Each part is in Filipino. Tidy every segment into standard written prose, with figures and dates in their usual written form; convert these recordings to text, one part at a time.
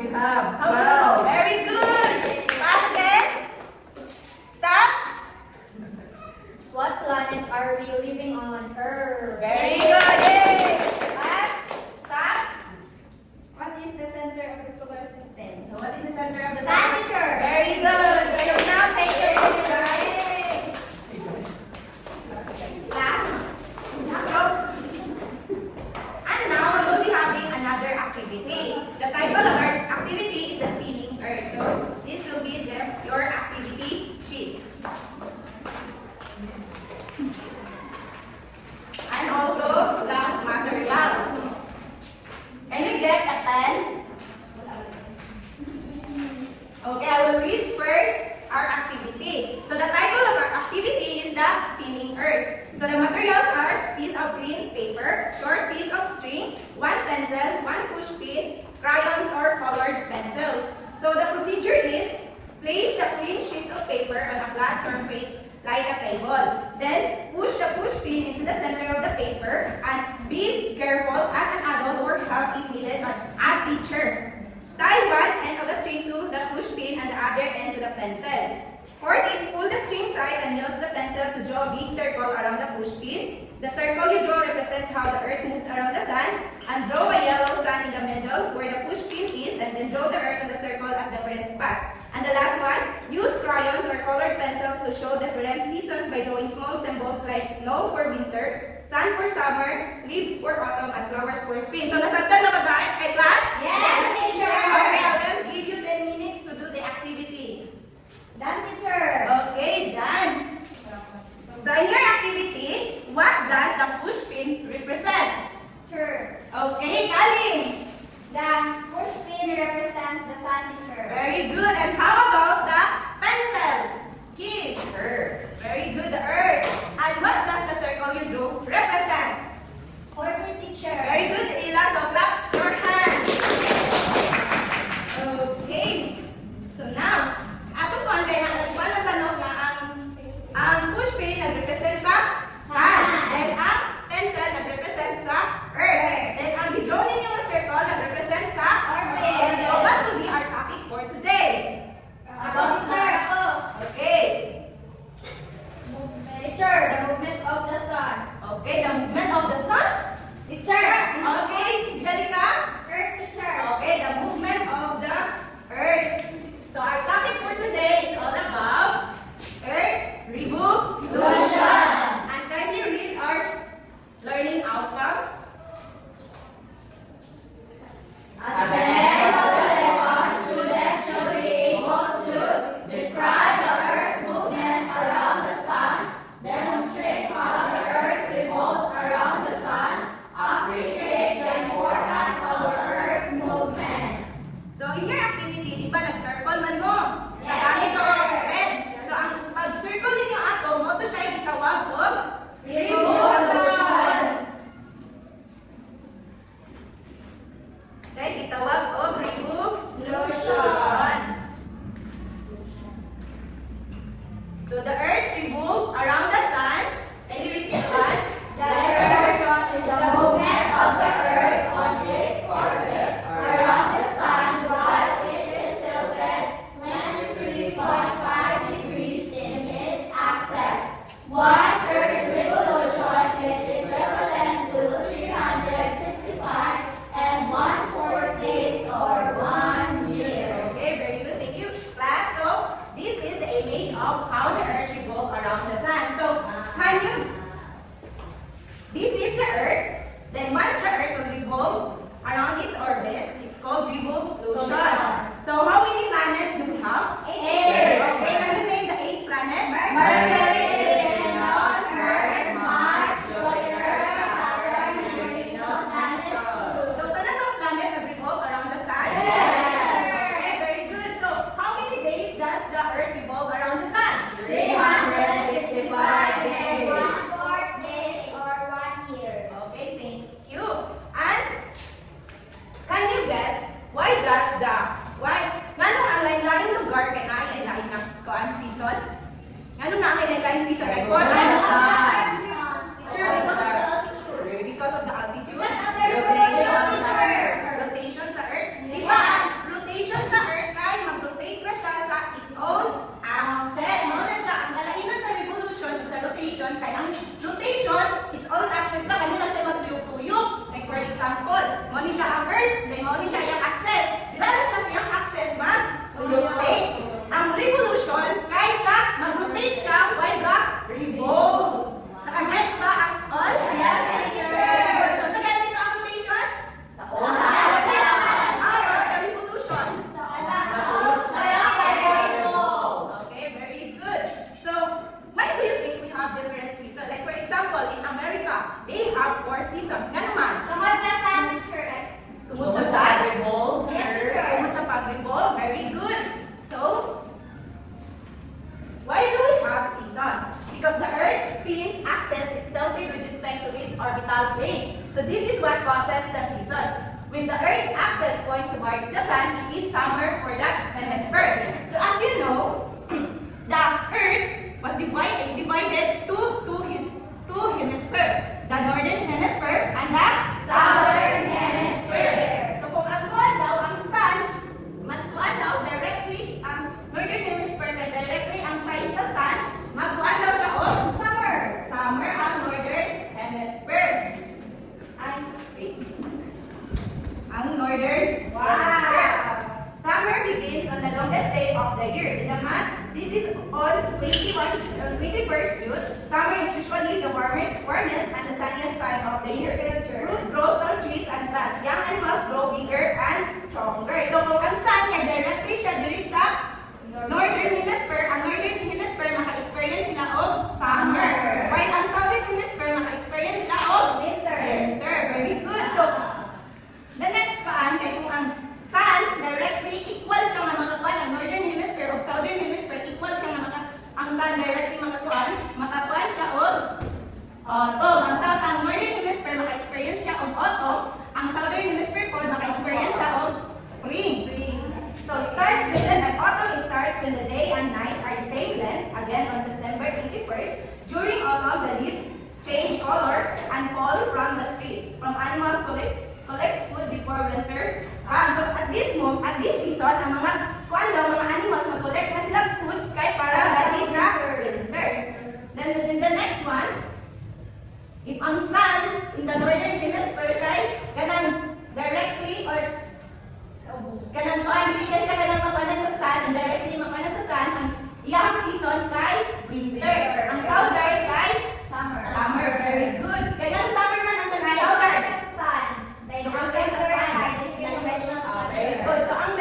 we have Oh, 12. very good. Pass again. Stop. What planet are we living on? Earth. Very good. Yay. Pass. Stop. What is the center of the solar system? So what is the center of the Sun, sun? teacher. Very good. So now take your picture. Last. And now we will be having another activity. The title of our activity is the spinning earth. So this will be your activity sheets. And also the materials. Can you get a pen? Okay, I will read first our activity. So the title of our activity is the spinning earth. So the materials are piece of green paper, short piece of string, one pencil, one push pin, crayons or colored pencils. So the procedure is place the clean sheet of paper on a flat surface like a table. Then push the push pin into the center of the paper and be careful as an adult or help if needed as teacher. Tie one end of the string to the push pin and the other end to the pencil. For this, pull the string tight and use the pencil to draw a big circle around the push pin. The circle you draw represents how the earth moves around the sun, and draw a yellow sun in the middle where the push pin is, and then draw the earth in the circle at different spots. And the last one, use crayons or colored pencils to show different seasons by drawing small symbols like snow for winter, sun for summer, leaves for autumn, and flowers for spring. So nasabtan na ba kay class? Yes, teacher. Okay, I will give you 10 minutes to do the activity. Done, teacher. Okay, done. So in your activity, what does the push pin represent? Teacher. Okay, Kaling. The push pin represents the sun, teacher. Very good. And how about the pencil? Kim. Earth. Very good, the earth. And what does the circle you drew represent? Orchid, teacher. Very good, Ila. So clap your hands. Okay. So now, ato po ang kaya nagkuhan ng tanong na ang push pin nag-represent sa sun. Then ang pencil nag-represent sa earth. Then ang gidraw ninyo na circle nag-represent sa Orbit. So what will be our topic for today? Teacher. Okay. Teacher. The movement of the sun. Okay, the movement of the sun. Teacher. Okay, Angelica. Earth, teacher. Okay, the movement of the earth. So our topic for today is all about Earth's revolution. And can you read our learning outcomes? At the end of the lesson, students should be able to describe the Earth's movement around the sun, demonstrate how the Earth revolves around the sun, appreciate the importance of the Earth's movements. So in your activity, di ba nag-circle man mo? Sa gamit o pen. So ang pag-circle ninyo ato, mo to siya gitawag og revolution. Okay, gitawag og revolution. So the Earth revolves around the sun. Can you read it one? The revolution is the movement of the earth on its orbit around the sun while it is tilted 23.5 degrees in its axis. One Earth's revolution is equivalent to 365 and 1/4 days or 1 year. Okay, very good. Thank you, class. So this is the image of how the Earth revolves around the sun. So can you? This is the Earth. Then once the Earth will revolve around its orbit, it's called revolution. So how many planets do we have? 8. Okay, can you name the 8 planets? Mercury, Venus, Earth, Mars, Jupiter, Saturn, Uranus, and Neptune. So tanan ng planet nag-revolve around the sun? Yes. Okay, very good. So how many days does the Earth revolve around the sun? 365 days. 1/4 days or 1 year. Okay, thank you. And can you guess why does the nganong ang lain-lain lugar kay na lain-lain nga kuan season? Nganong na kay lain-lain season kay kuan Because of the sun. because of the altitude. Rotation sa Earth. Rotation sa Earth. Di ba? Rotation on the longest day of the year. In the month, this is on 21st June. Summer is usually the warmest and the sunniest time of the year. Fruit grows on trees and plants. Young animals grow bigger and stronger. So kung ang sun niya directly siya diri sa Northern Hemisphere, ang Northern Hemisphere maka-experience sila og summer. While ang Southern Hemisphere maka-experience sila og winter. Very good. So, the next paan, kay kung ang sun directly equal siya nga makakuan, ang Northern Hemisphere o Southern Hemisphere equal siya nga ang sun directly makakuan siya og autumn. Ang Northern Hemisphere maka-experience siya og autumn, ang Southern Hemisphere po maka-experience siya og spring. So, autumn starts when the day and night are the same length, again on September 21st. During autumn, the leaves change color and fall from the trees. From animals collect food before winter comes. So, at this season, ang mga mga animals mag-collect na silang foods kay para ready sa winter. Then, in the next one, if ang sun in the northern hemisphere kay ganang directly or ganang hindi ka siya ganang mapanan sa sun, and directly mapanan sa sun, ang iyang season kay winter. Ang southern kay summer. Very good. Kaya ang summer man ang southern. Very good. So ang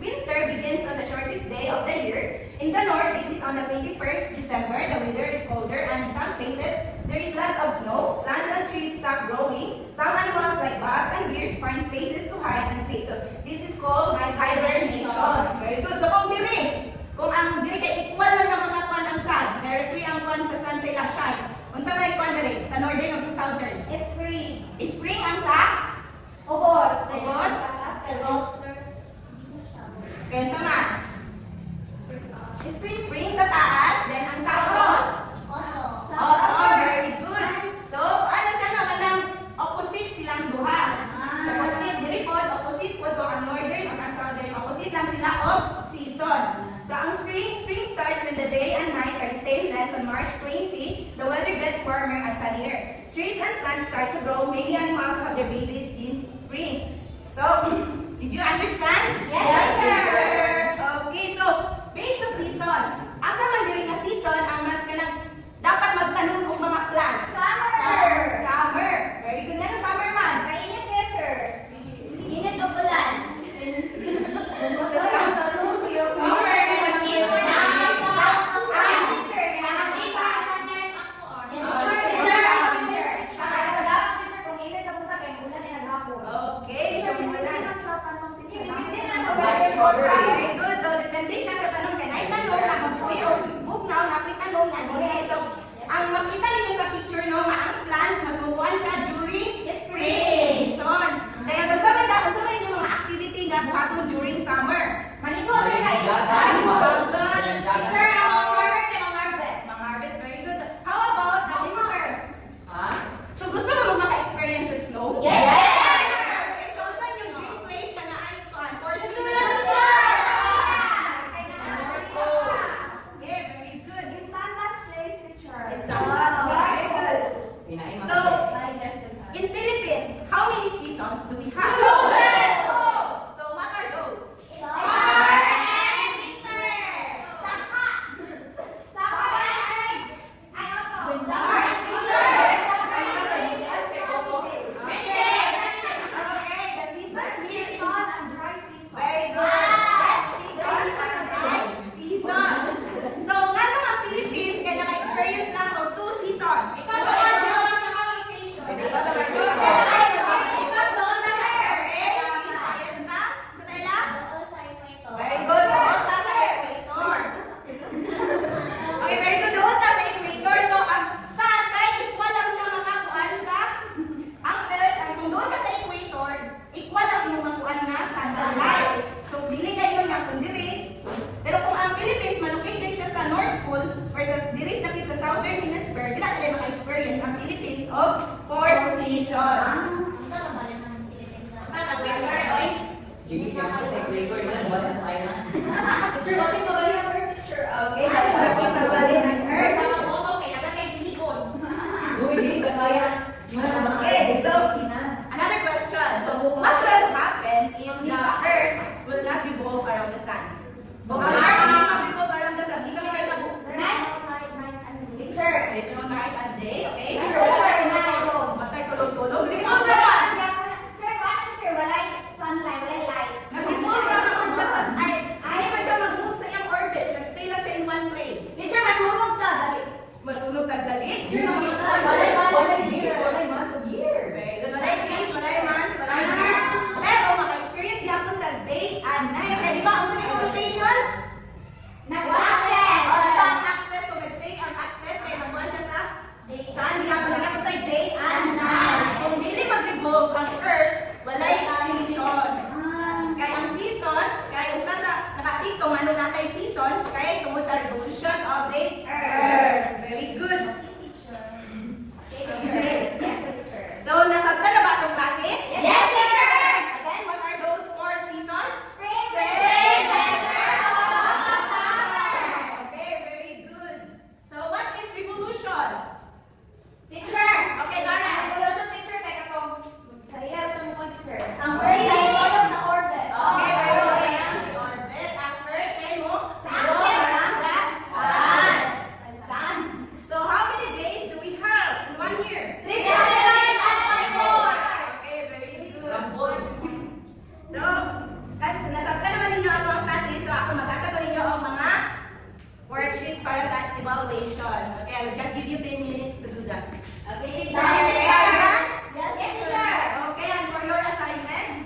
winter begins on the shortest day of the year. In the north, this is on the 21st December. The weather is colder and in some places, there is lots of snow. Plants and trees stop growing. Some animals like bats and deer find places to hide and stay. So this is called hibernation. Very good. So kung ang diri kay equal man ang mga kwan ang sun, directly ang kwan sa sun sila shine. Unsa may kwan diri sa northern o sa southern? Spring ang sa Ubos. Kaya sa man? Spring sa taas, then ang sa Ubos? Autumn. Very good. So, ano siya na kanang opposite silang duha. Opposite, diri po, opposite po to ang northern o ang southern. Opposite lang sila of season. So, ang spring starts when the day and night are the same length on March 20. The weather gets warmer and sunnier. Trees and plants start to grow. Many animals have their babies in spring. So, did you understand? Yes, sir. Okay, so, based sa seasons, asa man diri nga season ang mas kanang dapat magtanong og mga plants? Summer. Very good. Ano summer man? Okay, so wala. Very good. So, depende siya sa tanong kay nay tanong na magpuyo. Bugnaw na may tanong na dire. So, ang makita ninyo sa picture no, nga ang plants mas mubuan siya during spring season. Kaya kung sa mga yung mga activity nga buhaton during summer. Maligo or mga harvest. Very good. How about the winter? So, gusto mo maka-experience with snow? Okay, so saan yung dream place ka na ay for season? Okay, very good. It's Santa's place, teacher. It's Santa's place. Very good. So, in Philippines, how many seasons do we have? So, what are those? Okay, the seasons here is very good. Yes, seasons are dry seasons. So, nga ang Philippines, kaya naka-experience lang of 2 seasons. Because of our location. Okay, please ayan sa Tadela. Very good. Doon ta sa equator. Okay, very good. Doon ta sa equator. So, ang sun, kay equal lang siya makakuan sa ang earth. Kung doon ka sa equator, equal lang yung makuan nga sunlight. So, dili kayo nga kung diri. Pero kung ang Philippines, malupit din siya sa North Pole versus diri sa Southern Hemisphere, di natin maka-experience ang Philippines of 4 seasons. Teacher, bakit mabali ang Earth, teacher? Okay, bakit mabali ang Earth? Okay, so, another question. So, what will happen if the Earth will not revolve around the sun? itong ano natay seasons kay tungod sa revolution of the earth. Very good. Okay. So, nasabtan na ba itong klase? Yes, teacher! Again, what are those four seasons? Spring, winter, autumn, summer. Okay, very good. So, what is revolution? Teacher! Okay, Laura. Revolution, teacher, kaya kapag sa iya, sa mukha, teacher. Ang earth ay tulog sa orbit. Okay, very good. Ayan, the orbit. Ang earth ay mo? Around the sun. Sun. So, how many days do we have in 1 year? 365 Okay, very good. So, nasabtan naman ninyo ano ang klase. So, ako magkakato ninyo ang mga worksheets para sa evaluation. Okay, I will just give you 10 minutes to do that. Okay, Okay, are you done? Yes, teacher. Okay, and for your assignments,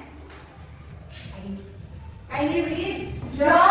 kindly read. Draw